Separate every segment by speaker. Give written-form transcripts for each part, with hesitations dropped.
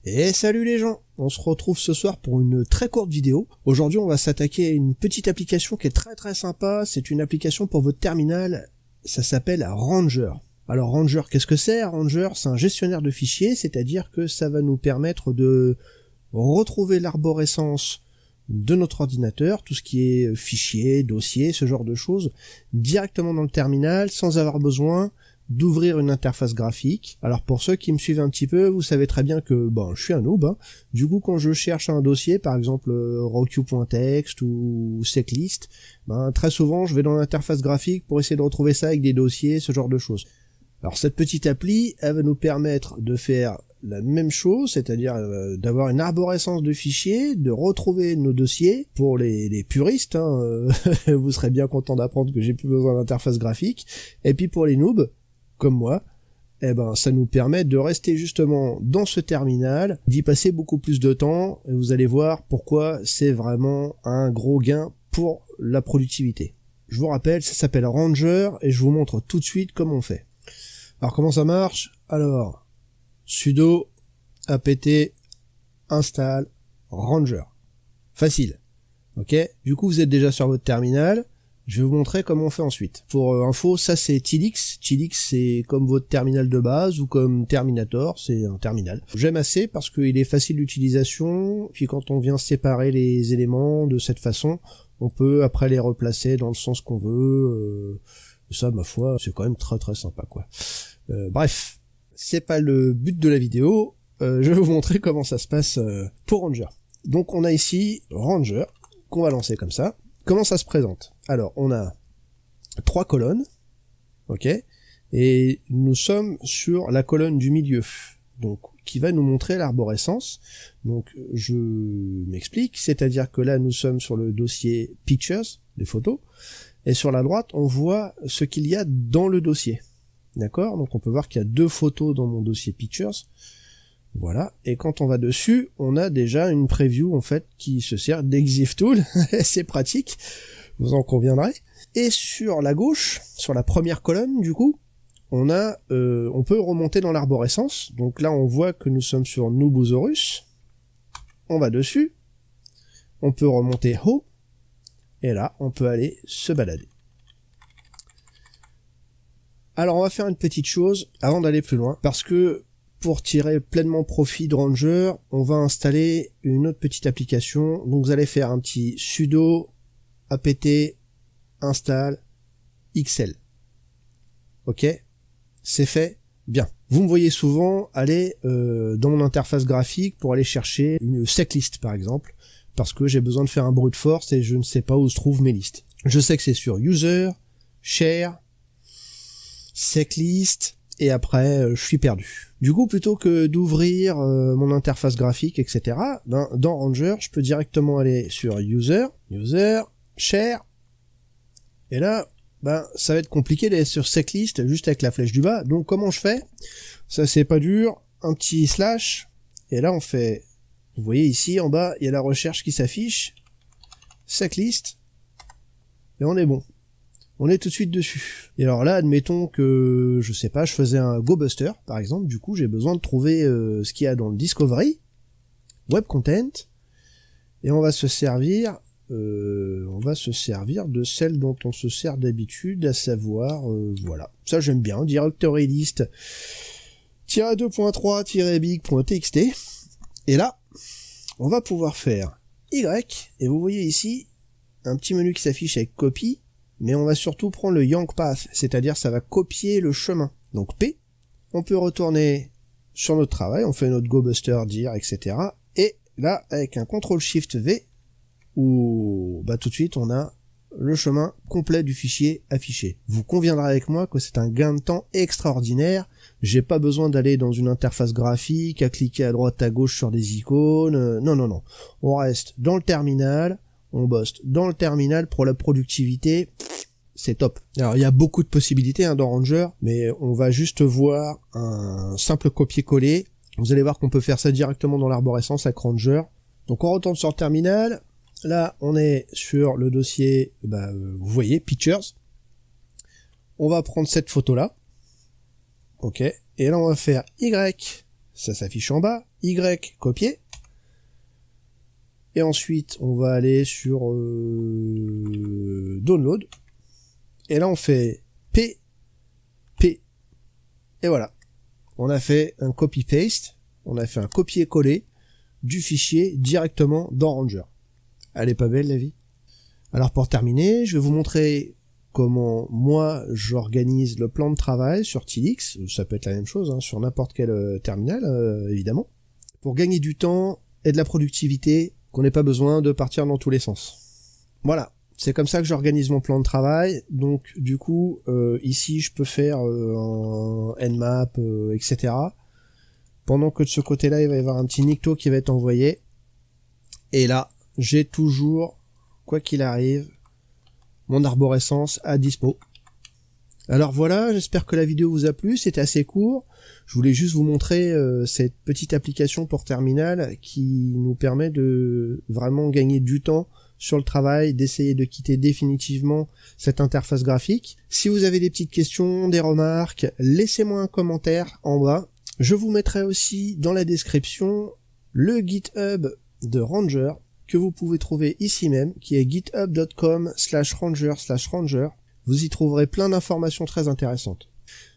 Speaker 1: Et salut les gens, on se retrouve ce soir pour une très courte vidéo. Aujourd'hui on va s'attaquer à une petite application qui est très sympa, c'est une application pour votre terminal, ça s'appelle Ranger. Alors Ranger, qu'est-ce que c'est? Ranger, c'est un gestionnaire de fichiers, c'est-à-dire que ça va nous permettre de retrouver l'arborescence de notre ordinateur, tout ce qui est fichiers, dossiers, ce genre de choses, directement dans le terminal, sans avoir besoin d'ouvrir une interface graphique. Alors pour ceux qui me suivent un petit peu, vous savez très bien que je suis un noob, hein. Du coup quand je cherche un dossier, par exemple roq.txt ou seclist, très souvent je vais dans l'interface graphique pour essayer de retrouver ça avec des dossiers, ce genre de choses. Alors cette petite appli, elle va nous permettre de faire la même chose, c'est-à-dire d'avoir une arborescence de fichiers, de retrouver nos dossiers. Pour les puristes, vous serez bien content d'apprendre que j'ai plus besoin d'interface graphique. Et puis pour les noobs, comme moi, ça nous permet de rester justement dans ce terminal, d'y passer beaucoup plus de temps, et vous allez voir pourquoi c'est vraiment un gros gain pour la productivité. Je vous rappelle, ça s'appelle Ranger, et je vous montre tout de suite comment on fait. Alors comment ça marche? Alors, sudo apt install Ranger. Facile. Ok? Du coup, vous êtes déjà sur votre terminal. Je vais vous montrer comment on fait ensuite. Pour info, ça c'est Tilix. Tilix, c'est comme votre terminal de base ou comme Terminator, c'est un terminal. J'aime assez parce qu'il est facile d'utilisation, puis quand on vient séparer les éléments de cette façon, on peut après les replacer dans le sens qu'on veut. Ça, ma foi, c'est quand même très sympa, quoi. Bref, c'est pas le but de la vidéo. Je vais vous montrer comment ça se passe pour Ranger. Donc on a ici Ranger, qu'on va lancer comme ça. Comment ça se présente? Alors, on a 3 colonnes, ok, et nous sommes sur la colonne du milieu, donc qui va nous montrer l'arborescence. Donc, je m'explique, c'est-à-dire que là, nous sommes sur le dossier Pictures, les photos, et sur la droite, on voit ce qu'il y a dans le dossier, d'accord? Donc, on peut voir qu'il y a 2 photos dans mon dossier Pictures. Voilà, et quand on va dessus, on a déjà une preview en fait qui se sert d'ExifTool, c'est pratique, vous en conviendrez. Et sur la gauche, sur la première colonne du coup, on peut remonter dans l'arborescence. Donc là on voit que nous sommes sur Nubosaurus, on va dessus, on peut remonter haut, et là on peut aller se balader. Alors on va faire une petite chose avant d'aller plus loin, parce que pour tirer pleinement profit de Ranger, on va installer une autre petite application. Donc vous allez faire un petit sudo apt install xl. Ok, c'est fait. Bien. Vous me voyez souvent aller dans mon interface graphique pour aller chercher une seclist par exemple, parce que j'ai besoin de faire un brute force et je ne sais pas où se trouvent mes listes. Je sais que c'est sur user, share, seclist, et après je suis perdu. Du coup, plutôt que d'ouvrir mon interface graphique, etc., dans Ranger, je peux directement aller sur user, share, et là, ça va être compliqué d'aller sur seclist juste avec la flèche du bas. Donc comment je fais? Ça c'est pas dur, un petit slash, et là on fait, vous voyez ici en bas, il y a la recherche qui s'affiche, seclist, et on est bon. On est tout de suite dessus. Et alors là, admettons que, je sais pas, je faisais un GoBuster, par exemple, du coup j'ai besoin de trouver ce qu'il y a dans le Discovery, Web Content, et on va se servir de celle dont on se sert d'habitude, à savoir, voilà. Ça j'aime bien, directory list, -2.3-big.txt, et là, on va pouvoir faire Y, et vous voyez ici, un petit menu qui s'affiche avec copy, mais on va surtout prendre le yank path, c'est-à-dire ça va copier le chemin. Donc P, on peut retourner sur notre travail, on fait notre GoBuster, dir, etc. Et là, avec un CTRL-SHIFT-V, où tout de suite on a le chemin complet du fichier affiché. Vous conviendrez avec moi que c'est un gain de temps extraordinaire. J'ai pas besoin d'aller dans une interface graphique, à cliquer à droite à gauche sur des icônes. Non. On reste dans le terminal, on bosse dans le terminal pour la productivité. C'est top. Alors il y a beaucoup de possibilités dans Ranger, mais on va juste voir un simple copier-coller. Vous allez voir qu'on peut faire ça directement dans l'arborescence avec Ranger. Donc on retourne sur le terminal. Là on est sur le dossier, vous voyez, Pictures. On va prendre cette photo là. Ok. Et là on va faire Y ça s'affiche en bas, Y, copier. Et ensuite, on va aller sur Download. Et là, on fait P, P. Et voilà. On a fait un copy-paste. On a fait un copier-coller du fichier directement dans Ranger. Elle est pas belle, la vie? Alors, pour terminer, je vais vous montrer comment moi j'organise le plan de travail sur Tilix. Ça peut être la même chose hein, sur n'importe quel terminal, évidemment. Pour gagner du temps et de la productivité, qu'on n'ait pas besoin de partir dans tous les sens. Voilà, c'est comme ça que j'organise mon plan de travail. Donc du coup, ici je peux faire un Nmap, etc. Pendant que de ce côté-là, il va y avoir un petit Nikto qui va être envoyé. Et là, j'ai toujours, quoi qu'il arrive, mon arborescence à dispo. Alors voilà, j'espère que la vidéo vous a plu, c'était assez court. Je voulais juste vous montrer cette petite application pour terminal qui nous permet de vraiment gagner du temps sur le travail, d'essayer de quitter définitivement cette interface graphique. Si vous avez des petites questions, des remarques, laissez-moi un commentaire en bas. Je vous mettrai aussi dans la description le GitHub de Ranger que vous pouvez trouver ici même, qui est github.com/ranger/ranger. Vous y trouverez plein d'informations très intéressantes.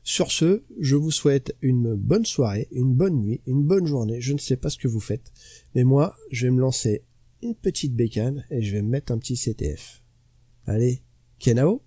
Speaker 1: Sur ce, je vous souhaite une bonne soirée, une bonne nuit, une bonne journée, je ne sais pas ce que vous faites, mais moi, je vais me lancer une petite bécane et je vais me mettre un petit CTF. Allez, Kenao!